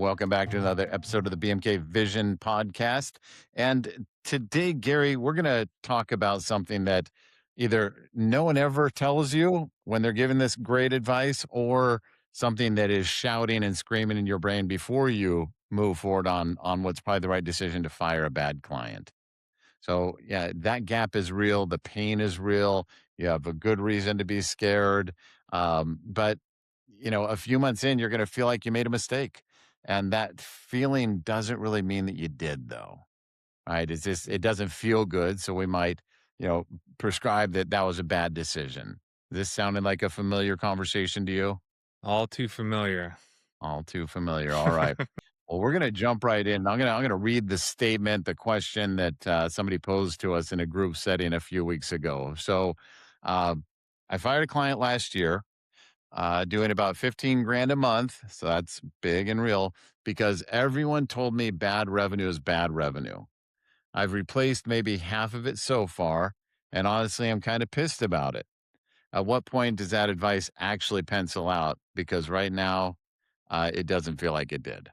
Welcome back to another episode of the BMK Vision podcast. And today, Gary, we're going to talk about something that either no one ever tells you when they're giving this great advice, or something that is shouting and screaming in your brain before you move forward on what's probably the right decision to fire a bad client. So, yeah, that gap is real. The pain is real. You have a good reason to be scared. But, a few months in, you're going to feel like you made a mistake. And that feeling doesn't really mean that you did, though, right? It's just, it doesn't feel good. So we might, prescribe that was a bad decision. This sounded like a familiar conversation to you? All too familiar. All too familiar. All right. Well, we're going to jump right in. I'm going to read the statement, the question that somebody posed to us in a group setting a few weeks ago. So, uh, I fired a client last year, doing about 15 grand a month. So that's big and real, because everyone told me bad revenue is bad revenue. I've replaced maybe half of it so far, and honestly, I'm kind of pissed about it. At what point does that advice actually pencil out? Because right now, it doesn't feel like it did.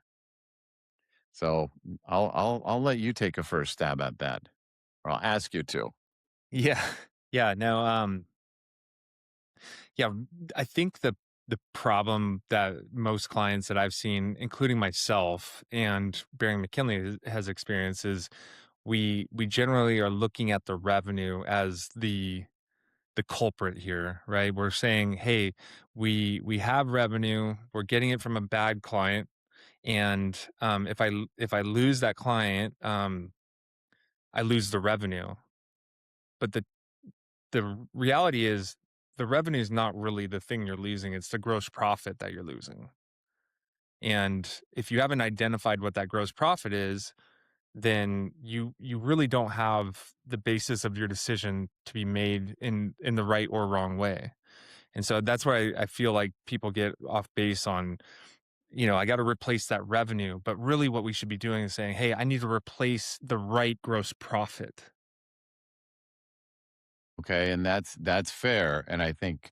So I'll let you take a first stab at that, or I'll ask you to. Yeah. Yeah, no, yeah, I think the problem that most clients that I've seen, including myself and Bering McKinley has experienced, is we generally are looking at the revenue as the culprit here, right? We're saying, "Hey, we have revenue, we're getting it from a bad client, and if I lose that client, I lose the revenue." But the reality is the revenue is not really the thing you're losing, it's the gross profit that you're losing. And if you haven't identified what that gross profit is, then you really don't have the basis of your decision to be made in the right or wrong way. And so that's where I feel like people get off base on, I got to replace that revenue. But really what we should be doing is saying, hey, I need to replace the right gross profit. Okay, and that's fair. And I think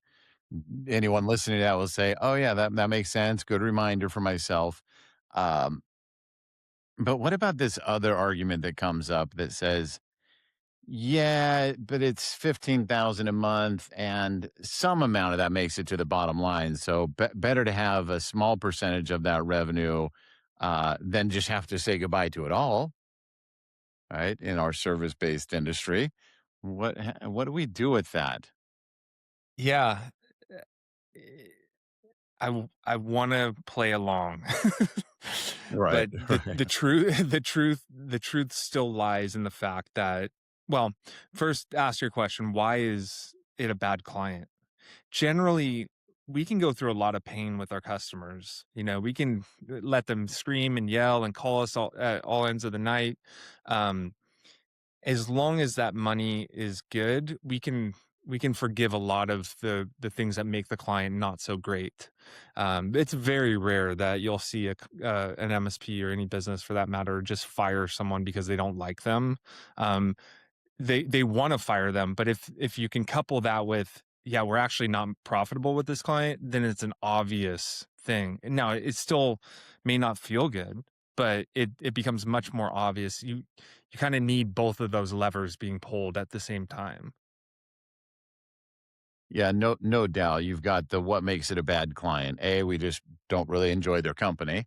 anyone listening to that will say, "Oh yeah, that makes sense. Good reminder for myself." Um, but what about this other argument that comes up that says, "Yeah, but it's 15,000 a month, and some amount of that makes it to the bottom line. So better to have a small percentage of that revenue than just have to say goodbye to it all." Right, in our service based industry, what do we do with that? Yeah. eh, I wanna play along. Right, But right. the truth the truth still lies in the fact that, well, first ask your question, why is it a bad client? Generally, we can go through a lot of pain with our customers. We can let them scream and yell and call us all at all ends of the night. Um, as long as that money is good, we can forgive a lot of the things that make the client not so great. It's very rare that you'll see an MSP or any business for that matter just fire someone because they don't like them. Um, they want to fire them, but if you can couple that with, yeah, we're actually not profitable with this client, then it's an obvious thing. And now it still may not feel good, but it becomes much more obvious. You kind of need both of those levers being pulled at the same time. Yeah, no doubt. You've got the what makes it a bad client. A, we just don't really enjoy their company.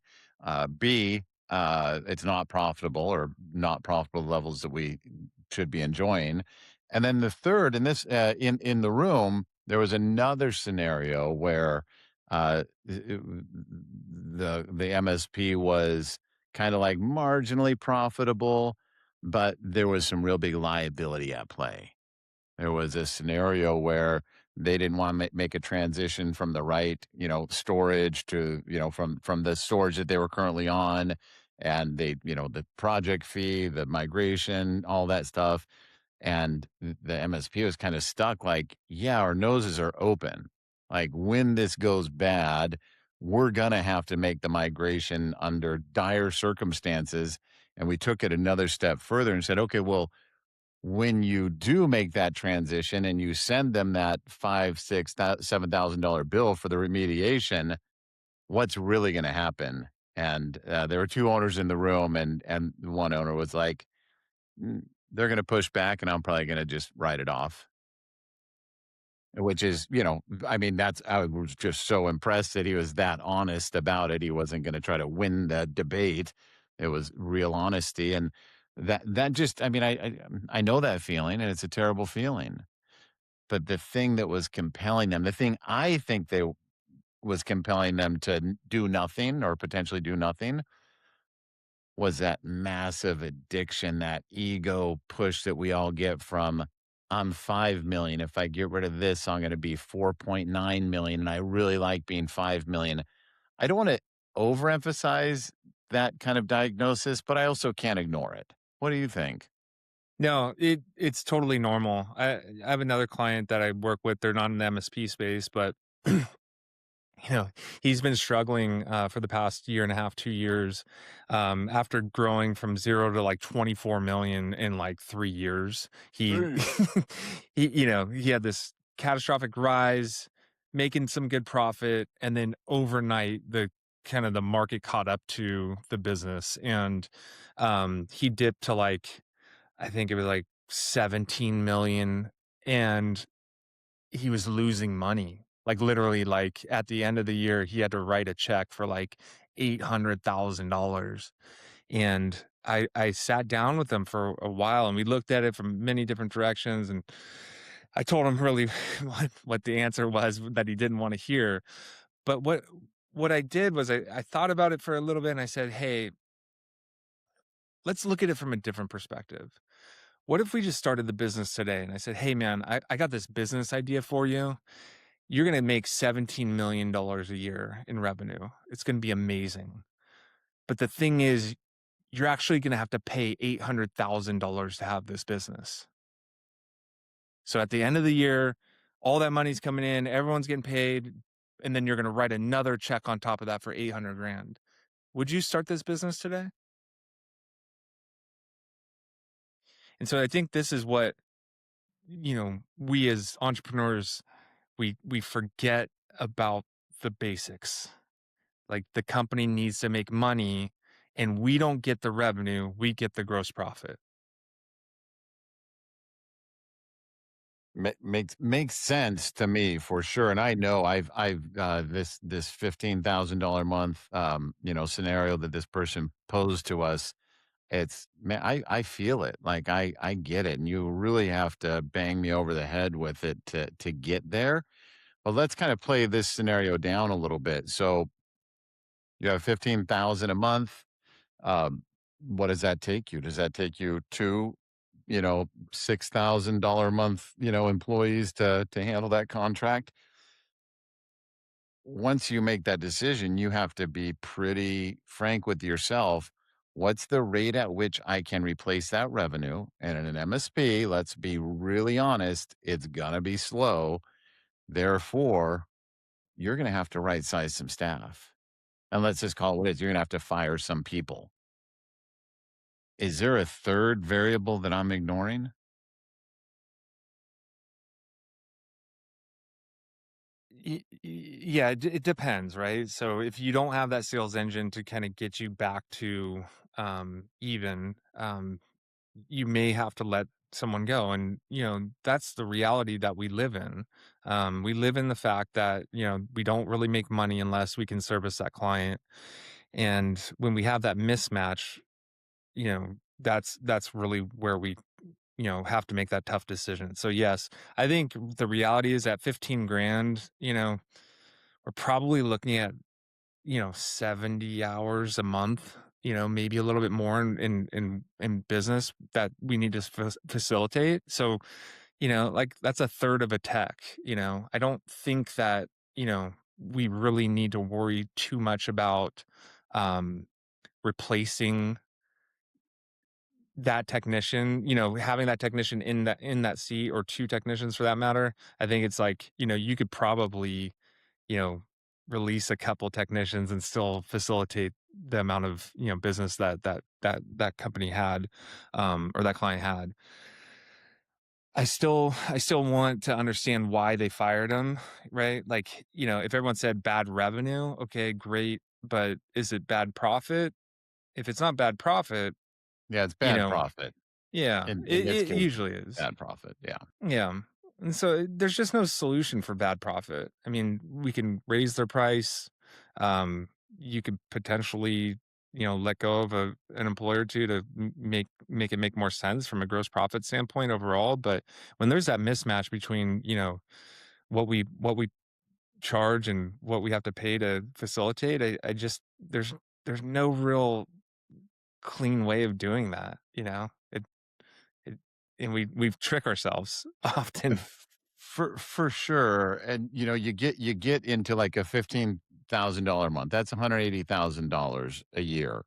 B, it's not profitable, or not profitable levels that we should be enjoying. And then the third, in this in the room, there was another scenario where the MSP was kind of like marginally profitable, but there was some real big liability at play. There was a scenario where they didn't want to make a transition from the right, storage to, from the storage that they were currently on. And the project fee, the migration, all that stuff. And the MSP was kind of stuck like, yeah, our noses are open. Like, when this goes bad, we're going to have to make the migration under dire circumstances. And we took it another step further and said, okay, well, when you do make that transition and you send them that five, $7,000 bill for the remediation, what's really going to happen? and there were two owners in the room, and one owner was like, "Mm, they're going to push back, and I'm probably going to just write it off." Which is, I mean, I was just so impressed that he was that honest about it. He wasn't gonna try to win the debate. It was real honesty, and that just I mean, I know that feeling, and it's a terrible feeling, but the thing that was compelling them, the thing I think was compelling them to do nothing or potentially do nothing was that massive addiction, that ego push that we all get from, "I'm 5,000,000. If I get rid of this, I'm gonna be 4.9 million, and I really like being 5,000,000." I don't wanna overemphasize that kind of diagnosis, but I also can't ignore it. What do you think? No, it's totally normal. I have another client that I work with. They're not in the MSP space, but you know, he's been struggling for the past year and a half, 2 years, after growing from 0 to like 24 million in like 3 years. He, Jeez. he had this catastrophic rise, making some good profit, and then overnight the kind of the market caught up to the business, and he dipped to like I think it was like 17 million, and he was losing money. Like, literally, like, at the end of the year, he had to write a check for, like, $800,000, and I sat down with him for a while, and we looked at it from many different directions, and I told him really what the answer was that he didn't wanna hear, but what I did was I thought about it for a little bit, and I said, "Hey, let's look at it from a different perspective. What if we just started the business today?" And I said, "Hey, man, I got this business idea for you. You're gonna make $17 million a year in revenue. It's gonna be amazing. But the thing is, you're actually gonna have to pay $800,000 to have this business. So at the end of the year, all that money's coming in, everyone's getting paid, and then you're gonna write another check on top of that for 800 grand. Would you start this business today?" And so I think this is what, we as entrepreneurs, we forget about the basics. Like, the company needs to make money, and we don't get the revenue, we get the gross profit. Makes sense to me for sure, and I know this $15,000 month, scenario that this person posed to us. It's man, I feel it, like, I get it, and you really have to bang me over the head with it to get there. But let's kinda play this scenario down a little bit. So, you have 15,000 a month. Um, what does that take you? Does that take you to, $6,000 a month, employees to handle that contract? Once you make that decision, you have to be pretty frank with yourself. What's the rate at which I can replace that revenue? And in an MSP, let's be really honest, it's going to be slow. Therefore, you're going to have to right size some staff. And let's just call it what it is. You're going to have to fire some people. Is there a third variable that I'm ignoring? Yeah, it depends, right? So if you don't have that sales engine to kinda get you back to, even, you may have to let someone go, and, that's the reality that we live in. We live in the fact that, we don't really make money unless we can service that client, and when we have that mismatch, that's really where we, have to make that tough decision. So, yes, I think the reality is at 15 grand, we're probably looking at, 70 hours a month, maybe a little bit more in business that we need to facilitate. So, like, that's a third of a tech. I don't think that, we really need to worry too much about um replacing that technician, having that technician in that seat, or 2 technicians for that matter. I think it's like, you could probably, you know, release a couple technicians and still facilitate the amount of, business that company had, or that client had. I still want to understand why they fired him, right? Like, if everyone said bad revenue, okay, great. but is it bad profit? If it's not bad profit, Yeah, it's you bad know, profit. yeah, In this it case, usually is. bad profit. Yeah. Yeah. And so there's just no solution for bad profit. I mean, we can raise their price. Um, you could potentially, let go of an employer or two to make it make more sense from a gross profit standpoint overall. But when there's that mismatch between, what we charge and what we have to pay to facilitate, I just there's no real clean way of doing that. It, and we trick ourselves often. For sure. And you get into like a $15,000 month. That's $180,000 a year.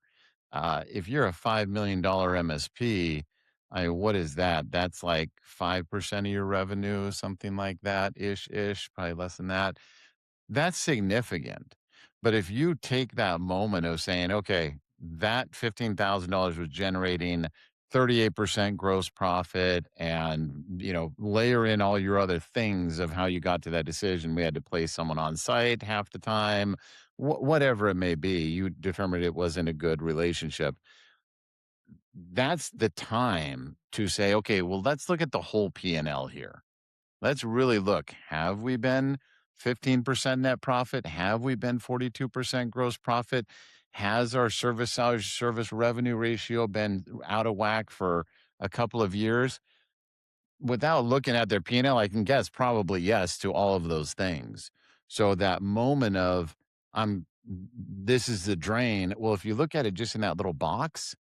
If you're a $5 million MSP, what is that? That's like 5% of your revenue, something like that, ish, probably less than that. That's significant. But if you take that moment of saying, okay, that $15,000 was generating 38% gross profit, and layer in all your other things of how you got to that decision. We had to place someone on site half the time, whatever it may be. You determined it wasn't a good relationship. That's the time to say, okay, well, let's look at the whole P&L here. Let's really look. Have we been 15% net profit? Have we been 42% gross profit? Has our service revenue ratio been out of whack for a couple of years? Without looking at their P&L, I can guess probably yes to all of those things. So that moment of this is the drain. Well, if you look at it just in that little box,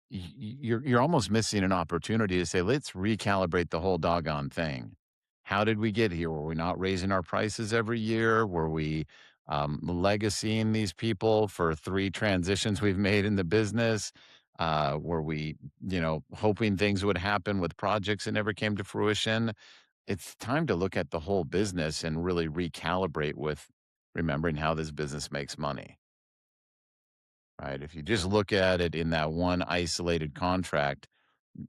you're almost missing an opportunity to say, let's recalibrate the whole doggone thing. How did we get here? Were we not raising our prices every year? Were we legacying these people for 3 transitions we've made in the business? Were we, hoping things would happen with projects that never came to fruition? It's time to look at the whole business and really recalibrate with remembering how this business makes money. Right? If you just look at it in that one isolated contract,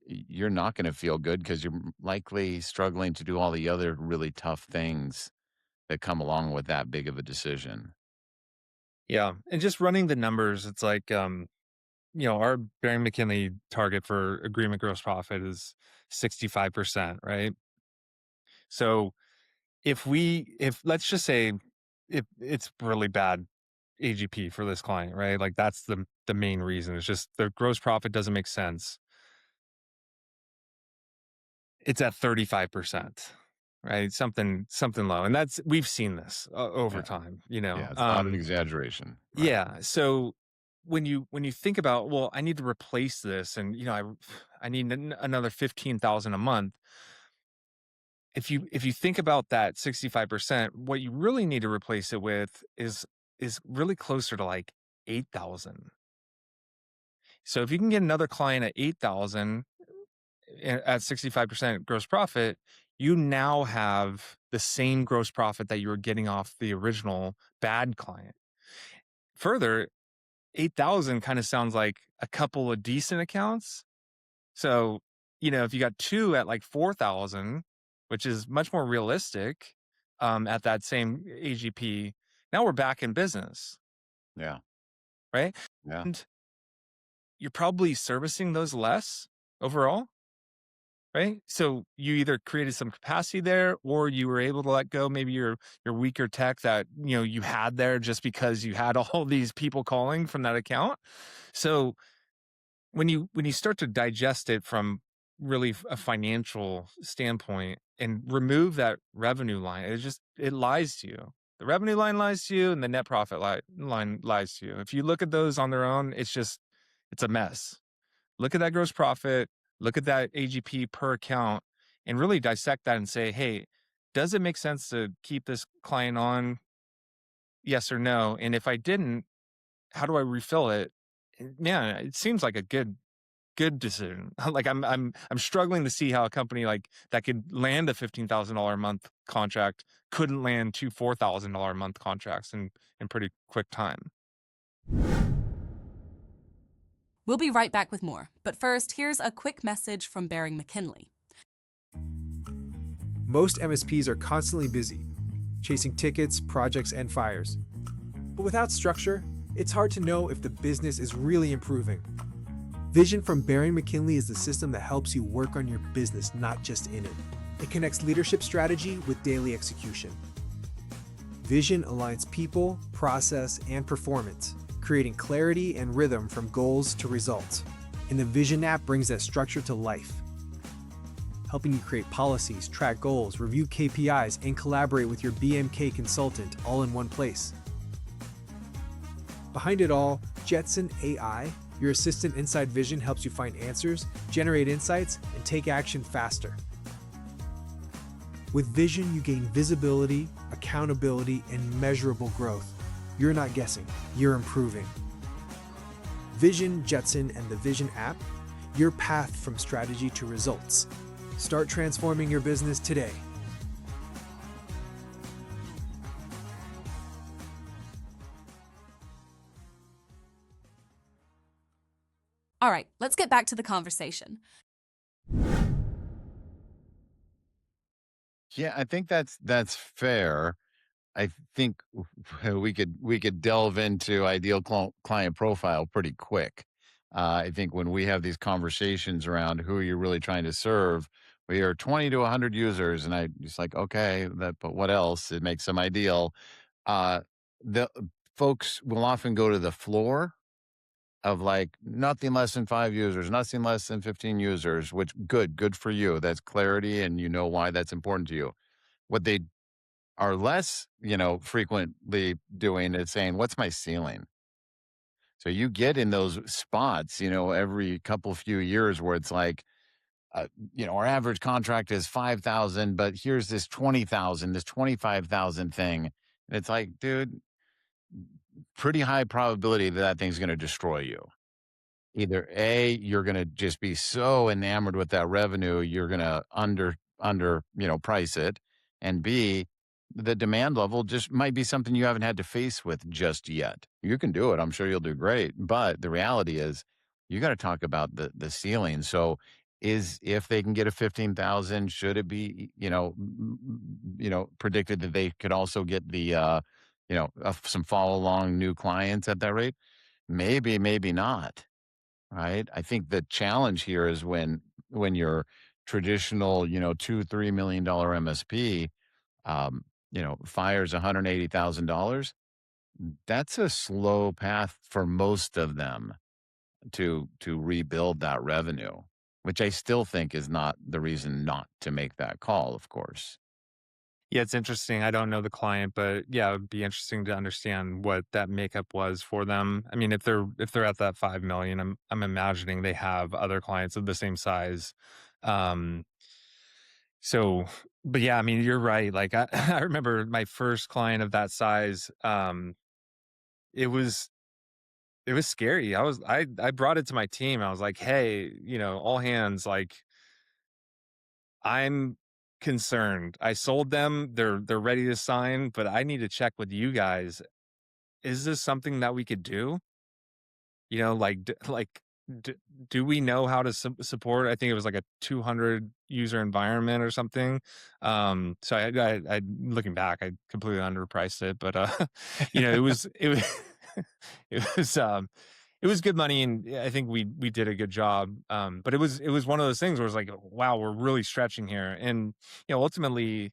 you're not going to feel good because you're likely struggling to do all the other really tough things that come along with that big of a decision. Yeah, and just running the numbers, it's like, our Bering McKinley target for agreement gross profit is 65%, right? So if let's just say if it's really bad AGP for this client, right? Like that's the main reason. It's just the gross profit doesn't make sense. It's at 35%, right? Something low. And that's we've seen this over Yeah. time, Yeah. It's not an exaggeration. Right. Yeah. So when you think about, well, I need to replace this, and I need another 15,000 a month. If you think about that 65%, what you really need to replace it with is really closer to like 8,000. So if you can get another client at 8,000 at 65% gross profit, you now have the same gross profit that you were getting off the original bad client. Further, 8,000 kind of sounds like a couple of decent accounts. So, if you got 2 at like 4,000, which is much more realistic, at that same AGP, now we're back in business, Yeah. right? Yeah. And you're probably servicing those less overall, right? So you either created some capacity there, or you were able to let go maybe your weaker tech that, you had there just because you had all these people calling from that account. So when you start to digest it from really a financial standpoint and remove that revenue line, it lies to you. The revenue line lies to you, and the net profit line lies to you. If you look at those on their own, it's a mess. Look at that gross profit, look at that AGP per account, and really dissect that and say, hey, does it make sense to keep this client on? Yes or no? And if I didn't, how do I refill it? Man, it seems like a good decision. Like I'm struggling to see how a company like that could land a $15,000 a month contract couldn't land 2 $4,000 a month contracts in pretty quick time. We'll be right back with more, but first, here's a quick message from Bering McKinley. Most MSPs are constantly busy, chasing tickets, projects, and fires. But without structure, it's hard to know if the business is really improving. Vision from Bering McKinley is the system that helps you work on your business, not just in it. It connects leadership strategy with daily execution. Vision aligns people, process, and performance, creating clarity and rhythm from goals to results. And the Vision app brings that structure to life, helping you create policies, track goals, review KPIs, and collaborate with your BMK consultant all in one place. Behind it all, Jetson AI, your assistant inside Vision, helps you find answers, generate insights, and take action faster. With Vision, you gain visibility, accountability, and measurable growth. You're not guessing, you're improving. Vision, Jetson, and the Vision app, your path from strategy to results. Start transforming your business today. All right, let's get back to the conversation. Yeah, I think that's fair. I think we could delve into ideal client profile pretty quick. I think when we have these conversations around who you're really trying to serve, we are 20 to 100 users, and I just like, okay, but what else? It makes them ideal. Uh, the folks will often go to the floor of like nothing less than 5 users, nothing less than 15 users, which good for you. That's clarity, and you know why that's important to you. What they are less, frequently doing is saying, "What's my ceiling?" So you get in those spots, every couple few years where it's like, our average contract is 5,000, but here's this 20,000, this 25,000 thing. And it's like, dude, pretty high probability that that thing's going to destroy you. Either A, you're gonna just be so enamored with that revenue, you're gonna price it, and B, the demand level just might be something you haven't had to face with just yet. You can do it, I'm sure you'll do great, but the reality is you gotta talk about the ceiling. So, is if they can get a 15,000, should it be, predicted that they could also get some follow along new clients at that rate? Maybe, maybe not. Right? I think the challenge here is when your traditional, 2, $3 million MSP, fires $180,000, that's a slow path for most of them to rebuild that revenue, which I still think is not the reason not to make that call, of course. Yeah, it's interesting. I don't know the client, but yeah, it'd be interesting to understand what that makeup was for them. I mean, if they're at that 5 million, I'm imagining they have other clients of the same size. Um, so, but yeah, I mean, you're right. Like I remember my first client of that size. It was it was scary. I brought it to my team. I was like, hey, all hands, like I'm concerned. I sold them. They're ready to sign, but I need to check with you guys. Is this something that we could do? Like d- do we know how to support? I think it was like a 200 user environment or something. So I looking back, I completely underpriced it, but it was it was it was good money, and yeah, I think we did a good job. But it was one of those things where it's like, wow, we're really stretching here. And ultimately,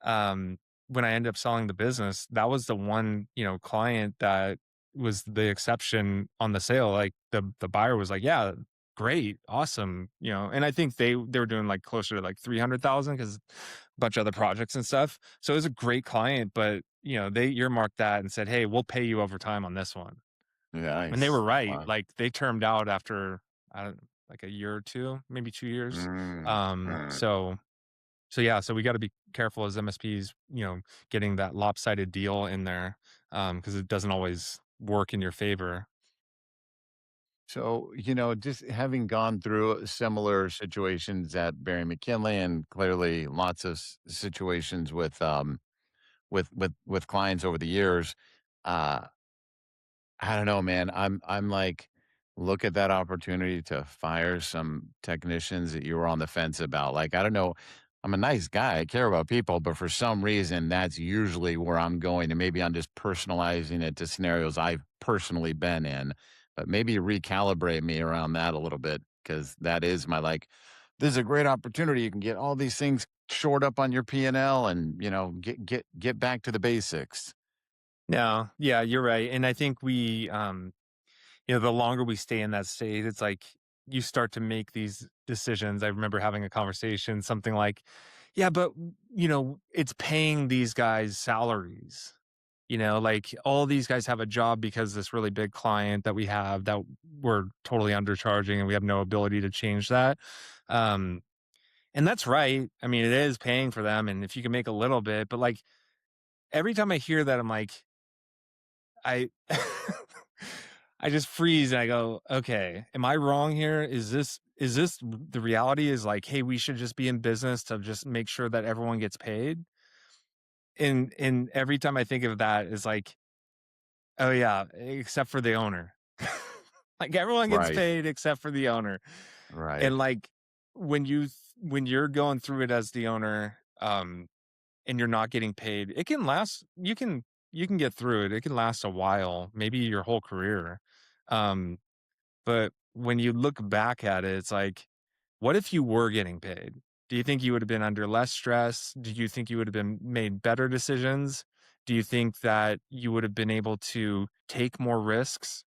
um, when I ended up selling the business, that was the one, client that was the exception on the sale. Like the buyer was like, yeah, great, awesome, and I think they were doing like closer to like 300,000 because a bunch of other projects and stuff. So it was a great client, but they earmarked that and said, hey, we'll pay you over time on this one. And they were Nice. right. Wow. Like, they termed out after, I don't like a year or 2, maybe 2 years. Mm, Um, mm. so yeah, so we gotta be careful as MSPs, getting that lopsided deal in there, because it doesn't always work in your favor. So, just having gone through similar situations at Barry McKinley and clearly lots of situations with clients over the years, uh, I don't know, man. I'm like, look at that opportunity to fire some technicians that you were on the fence about. Like, I don't know. I'm a nice guy. I care about people, but for some reason, that's usually where I'm going. And maybe I'm just personalizing it to scenarios I've personally been in. But maybe recalibrate me around that a little bit because that is my like, this is a great opportunity. You can get all these things shored up on your P&L and, get back to the basics. No, yeah, you're right. And I think the longer we stay in that state, it's like you start to make these decisions. I remember having a conversation, something like, yeah, but it's paying these guys salaries. Like all these guys have a job because this really big client that we have that we're totally undercharging and we have no ability to change that. Um, and that's right. I mean, it is paying for them. And if you can make a little bit, but like every time I hear that, I'm like, I I just freeze and I go, okay, am I wrong here? Is this the reality is like, hey, we should just be in business to just make sure that everyone gets paid? And every time I think of that is like, oh yeah, except for the owner. Like everyone gets Right. paid except for the owner. Right. And like when you're going through it as the owner, and you're not getting paid, it can last you can get through it. It can last a while, maybe your whole career. Um, but when you look back at it, it's like, what if you were getting paid? Do you think you would have been under less stress? Do you think you would have been made better decisions? Do you think that you would have been able to take more risks?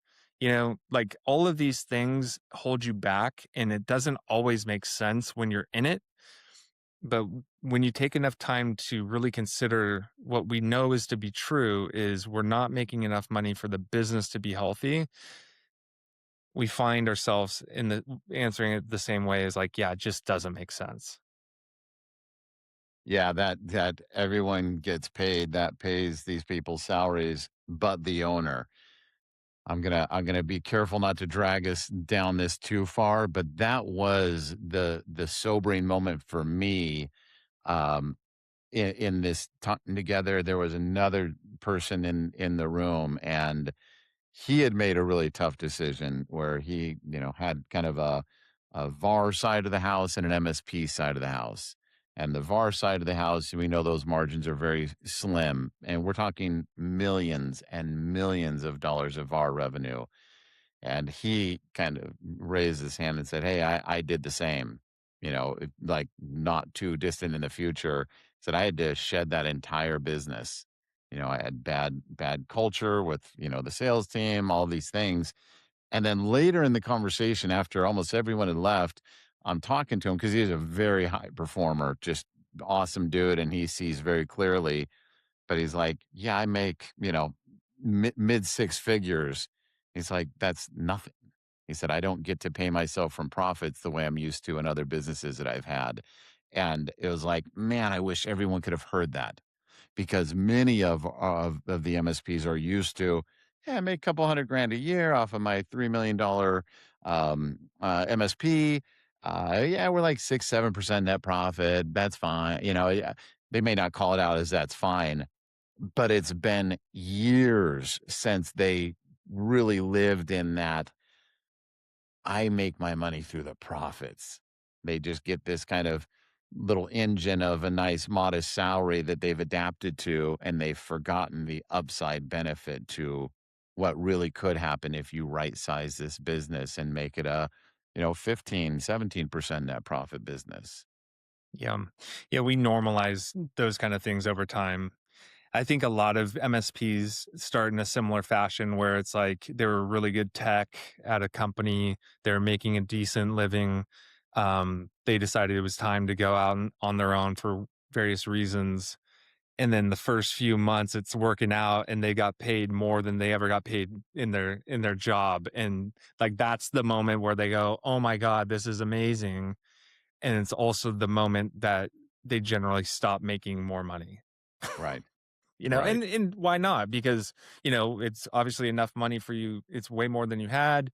Like all of these things hold you back, and it doesn't always make sense when you're in it. But when you take enough time to really consider what we know is to be true is we're not making enough money for the business to be healthy, we find ourselves in the answering it the same way as like, yeah, it just doesn't make sense. Yeah, that everyone gets paid, that pays these people's salaries, but the owner. I'm gonna be careful not to drag us down this too far, but that was the sobering moment for me. Um, in this time together, there was another person in the room, and he had made a really tough decision where he, had kind of a VAR side of the house and an MSP side of the house. And the VAR side of the house, we know those margins are very slim, and we're talking millions and millions of dollars of VAR revenue. And he kind of raised his hand and said, "Hey, I did the same, like not too distant in the future." Said I had to shed that entire business. I had bad culture with, the sales team, all these things. And then later in the conversation, after almost everyone had left, I'm talking to him because he's a very high performer, just awesome dude. And he sees very clearly, but he's like, "Yeah, I make, mid six figures." He's like, "That's nothing." He said, "I don't get to pay myself from profits the way I'm used to in other businesses that I've had." And it was like, man, I wish everyone could have heard that because many of the MSPs are used to, yeah, I make a couple hundred grand a year off of my $3 million MSP. Yeah, we're like 6, 7% net profit. That's fine. Yeah, they may not call it out as that's fine, but it's been years since they really lived in that I make my money through the profits. They just get this kind of little engine of a nice modest salary that they've adapted to, and they've forgotten the upside benefit to what really could happen if you right size this business and make it a, 15, 17% net profit business. Yeah. Yeah, we normalize those kind of things over time. I think a lot of MSPs start in a similar fashion where it's like they were really good tech at a company, they're making a decent living. They decided it was time to go out on their own for various reasons. And then the first few months it's working out and they got paid more than they ever got paid in their job. And like that's the moment where they go, "Oh my God, this is amazing." And it's also the moment that they generally stop making more money. Right. And Right. why not? Because, it's obviously enough money for you. It's way more than you had.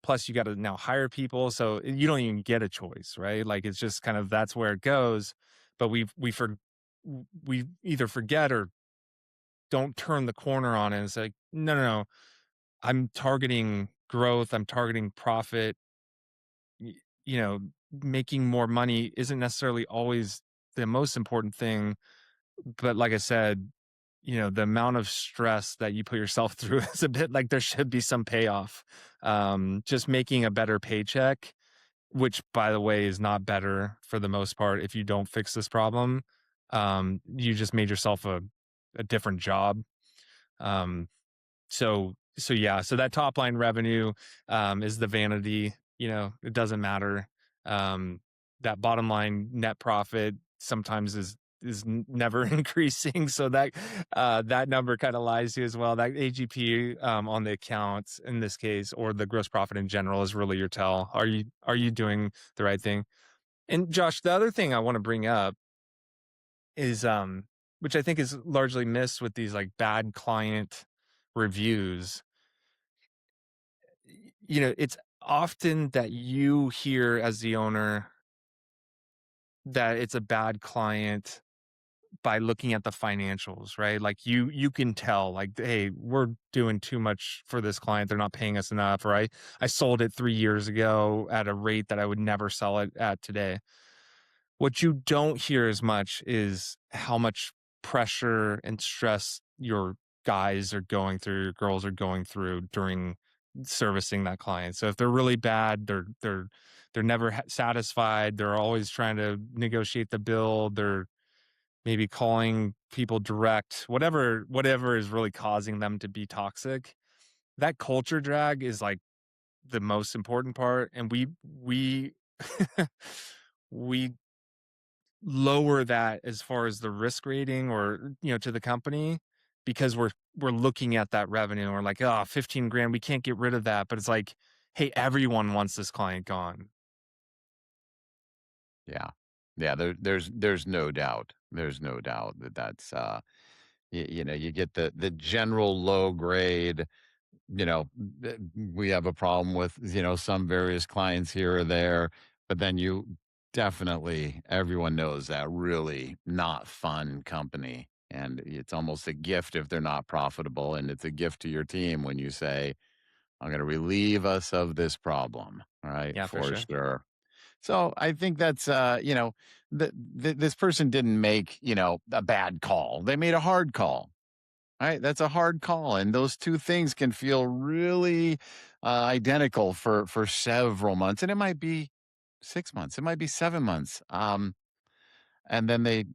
Plus you got to now hire people. So you don't even get a choice, right? Like it's just kind of that's where it goes. But we either forget or don't turn the corner on it and say, no, no, no. I'm targeting growth. I'm targeting profit. y- you know, Making more money isn't necessarily always the most important thing. But like I said, the amount of stress that you put yourself through is a bit like there should be some payoff. Just making a better paycheck, which by the way is not better for the most part if you don't fix this problem. You just made yourself a different job. Um, so yeah, so that top line revenue is the vanity. It doesn't matter. Um, that bottom line net profit sometimes is never increasing. So that number kind of lies to you as well. That AGP on the accounts in this case, or the gross profit in general, is really your tell. Are you doing the right thing? And Josh, the other thing I want to bring up is which I think is largely missed with these like bad client reviews. It's often that you hear as the owner that it's a bad client by looking at the financials, right? Like you can tell, like, hey, we're doing too much for this client. They're not paying us enough, or I sold it 3 years ago at a rate that I would never sell it at today. What you don't hear as much is how much pressure and stress your guys are going through, your girls are going through during servicing that client. So if they're really bad, they're never satisfied. They're always trying to negotiate the bill. They're maybe calling people direct. Whatever is really causing them to be toxic. That culture drag is like the most important part, and we we lower that as far as the risk rating, or to the company, because we're looking at that revenue. We're like, oh, 15 grand, we can't get rid of that. But it's like, hey, everyone wants this client gone. Yeah. Yeah, there's no doubt. There's no doubt that that's, you get the general low grade, we have a problem with, some various clients here or there, but then you definitely, everyone knows that really not fun company. And it's almost a gift if they're not profitable. And it's a gift to your team when you say, I'm going to relieve us of this problem. All right. Yeah, for For sure. sure. So I think that's, this person didn't make, a bad call. They made a hard call. Right, that's a hard call, and those two things can feel really identical for several months, and it might be 6 months, it might be 7 months, and then they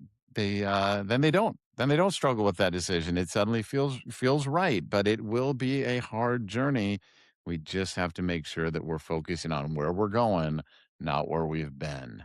don't struggle with that decision. It suddenly feels right, but it will be a hard journey. We just have to make sure that we're focusing on where we're going, not where we've been.